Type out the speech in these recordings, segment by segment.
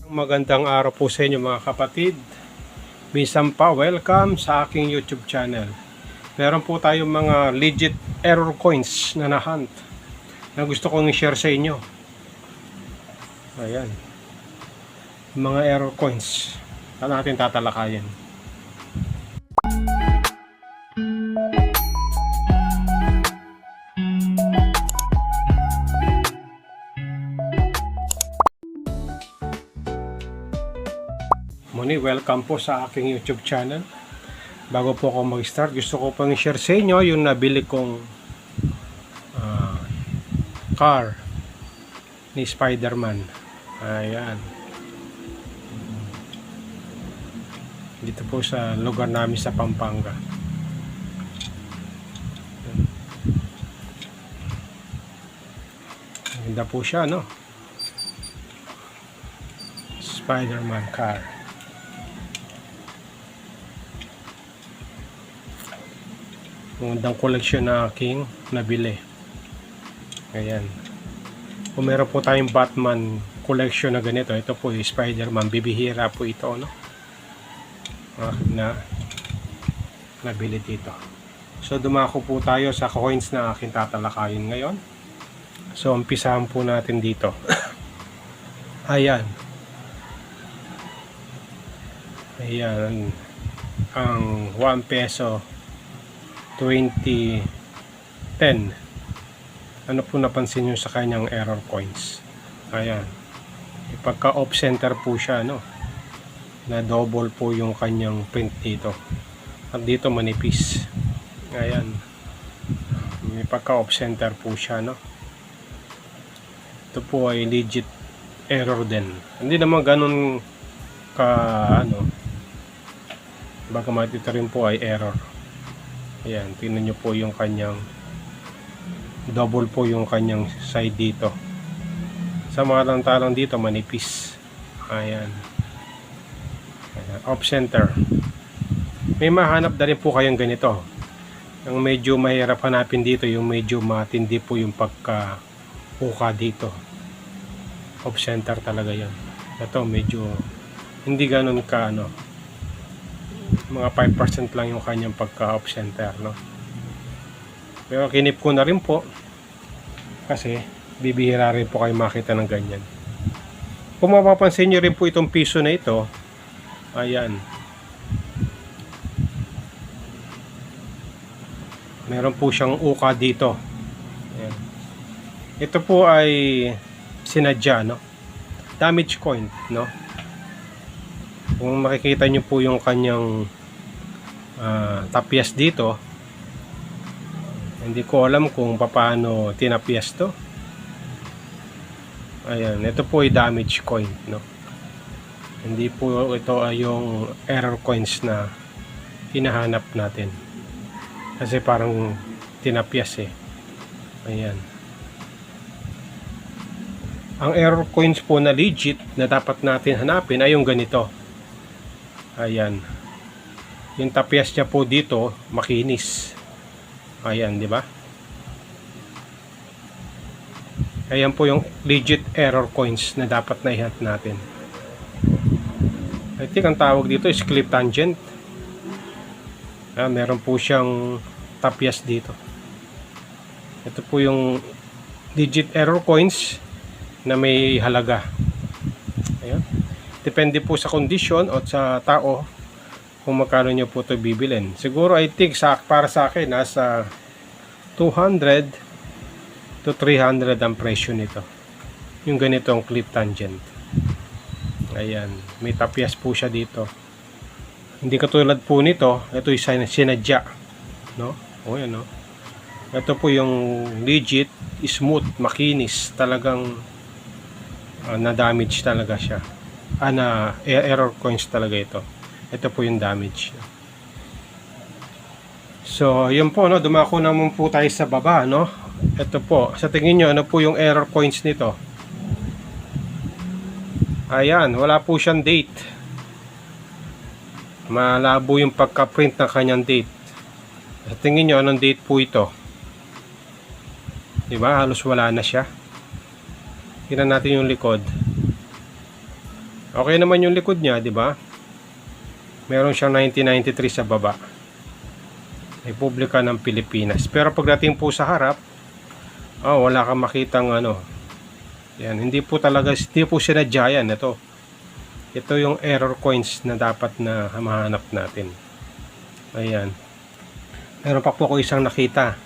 Magandang araw po sa inyo mga kapatid. Minsan pa, welcome sa aking YouTube channel. Meron po tayong mga legit error coins na na-hunt na gusto kong i-share sa inyo. Ayan. Mga error coins na natin tatalakayin. Muli, welcome po sa aking YouTube channel. Bago po ako mag-start, gusto ko pang i-share sa inyo yung nabili kong car ni Spider-Man. Ayan. Dito po sa lugar namin sa Pampanga. Ganda po siya, no? Spider-Man car. Magandang collection na aking nabili. Ayan. Kung meron po tayong Batman collection na ganito, ito po yung Spider-Man, bibihira po ito, no? Na nabili dito. So dumako po tayo sa coins na aking tatalakayin ngayon. So umpisahan po natin dito. Ayan. Ayan. Ang 1 peso 2010. Ano po napansin nyo sa kanyang error coins? Ayan. Pagka off center po siya, no? Na double po yung kanyang print dito. At dito manipis. Ayan. May pagka off center po siya, no? Ito po ay legit error din. Hindi naman ganun ka bagamat ito rin po ay error. Ayan, tingnan nyo po yung kanyang double po yung kanyang side dito. Sa mga lantalang dito manipis. Ayan. Ayan, off center. May mahanap na rin po kayong ganito. Ang medyo mahirap hanapin dito, yung medyo matindi po yung pagka-uka dito. Off center talaga yan. Ito medyo hindi ganun ka mga 5% lang yung kanyang pagka-off center, no? Pero kinip ko na rin po kasi bibihira rin po kayo makita ng ganyan. Kung mapapansin nyo rin po itong piso na ito, ayan, meron po siyang uka dito. Ayan. Ito po ay sinadya, no? Damage coin, no? Kung makikita nyo po yung kanyang tapyas dito, hindi ko alam kung paano tinapyas to. Ayan, ito po ay damage coin, no? Hindi po ito ay yung error coins na hinahanap natin. Kasi parang tinapyas eh. Ayan. Ang error coins po na legit na dapat natin hanapin ay yung ganito. Ayan. Yung tapyas niya po dito, makinis. Ayan, di ba? Ayan po yung legit error coins na dapat na i-hunt natin. I think ang tawag dito is clip tangent. Meron po siyang tapyas dito. Ito po yung legit error coins na may halaga. Ayan. Depende po sa kondisyon o sa tao kung magkano nyo po ito bibilin. Siguro I think para sa akin nasa 200 to 300 ang presyo nito. Yung ganitong clip tangent. Ayan, may tapyas po siya dito. Hindi katulad po nito, ito yung sinadya, no? O yan, no? Ito po yung legit, smooth, makinis, talagang na-damage talaga siya. Error coins talaga ito. Ito po yung damage. So, yun po, no? Dumako naman po tayo sa baba, no? Ito po, sa tingin nyo, ano po yung error coins nito? Ayan, wala po siyang date. Malabo yung pagka-print ng kanyang date. Sa tingin nyo, anong date po ito? Diba? Halos wala na siya. Tingnan natin yung likod. Okay naman yung likod niya, di ba? Meron siyang 1993 sa baba. Republika ng Pilipinas. Pero pagdating po sa harap, wala kang makitang ano. Yan, hindi po sinadya yan. Ito yung error coins na dapat na mahanap natin. Ayan. Meron pa po ako isang nakita.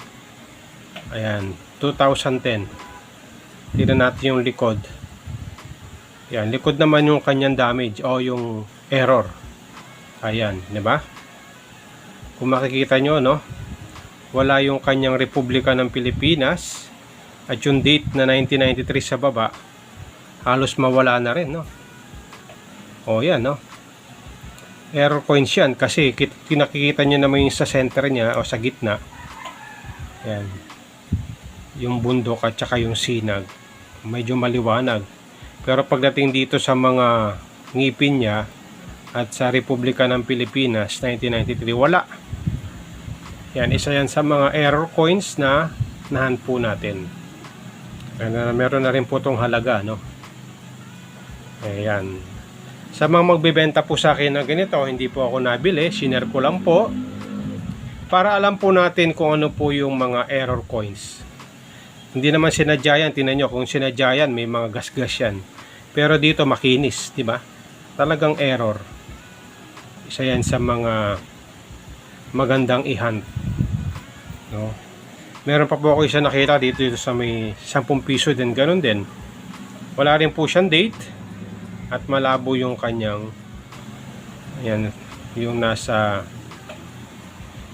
Ayan, 2010. Tignan natin yung likod. Ayan, likod naman yung kanyang damage o yung error. Ayan, di ba? Kung makikita nyo, no? Wala yung kanyang Republika ng Pilipinas at yung date na 1993 sa baba, halos mawala na rin, no? O yan, no? Error coins yan kasi nakikita nyo naman yung sa center niya o sa gitna. Yan. Yung bundok at saka yung sinag. Medyo maliwanag. Pero pagdating dito sa mga ngipin niya at sa Republika ng Pilipinas 1993, wala. Yan, isa yan sa mga error coins na nahan po natin. Meron na rin po itong halaga, no? Ayan. Sa mga magbebenta po sa akin ng ganito, hindi po ako nabili, share ko lang po para alam po natin kung ano po yung mga error coins. Hindi naman sinadya yan, tingnan nyo, kung sinadya yan, may mga gasgas yan. Pero dito makinis, di ba? Talagang error. Isa yan sa mga magandang i-hunt, no? Meron pa po ako isa nakita dito sa may 10 piso din, ganun din. Wala rin po siyang date at malabo yung kanyang, ayan, yung nasa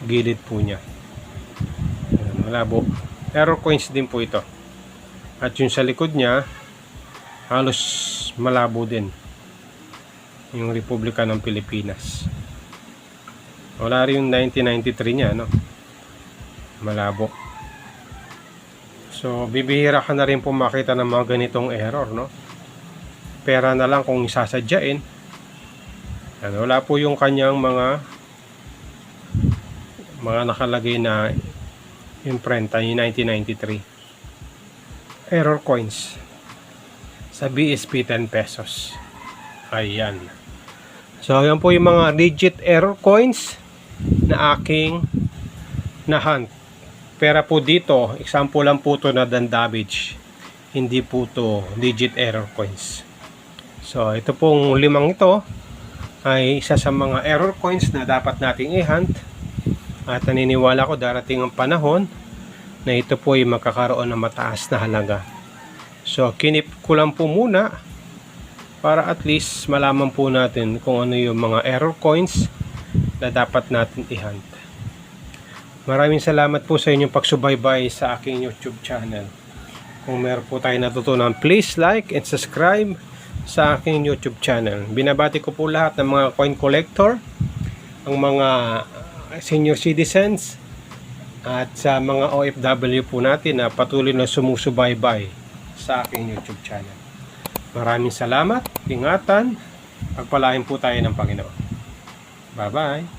gilid po niya. Ayan, malabo. Error coins din po ito. At yung sa likod niya, halos malabo din. Yung Republika ng Pilipinas. Wala rin yung 1993 niya, no? Malabo. So, bibihira ka na rin po makita ng mga ganitong error, no? Pera na lang kung isasadyain. Wala po yung kanyang mga nakalagay na imprenta yung 1993. Error coins. Sa BSP 10 pesos. Ayan. So, yan po yung mga legit error coins na aking na-hunt. Pera po dito, example lang po to na damage. Hindi po to legit error coins. So, ito pong 5 ito ay isa sa mga error coins na dapat nating i-hunt. At naniniwala ko darating ang panahon na ito po ay magkakaroon ng mataas na halaga. So, kinip ko lang po muna para at least malaman po natin kung ano yung mga error coins na dapat natin i-hunt. Maraming salamat po sa inyong pagsubaybay sa aking YouTube channel. Kung meron po tayo natutunan, please like and subscribe sa aking YouTube channel. Binabati ko po lahat ng mga coin collector, ang mga senior citizens, at sa mga OFW po natin na patuloy na sumusubaybay sa aking YouTube channel. Maraming salamat, ingatan, pagpalain po tayo ng Panginoon. Bye-bye!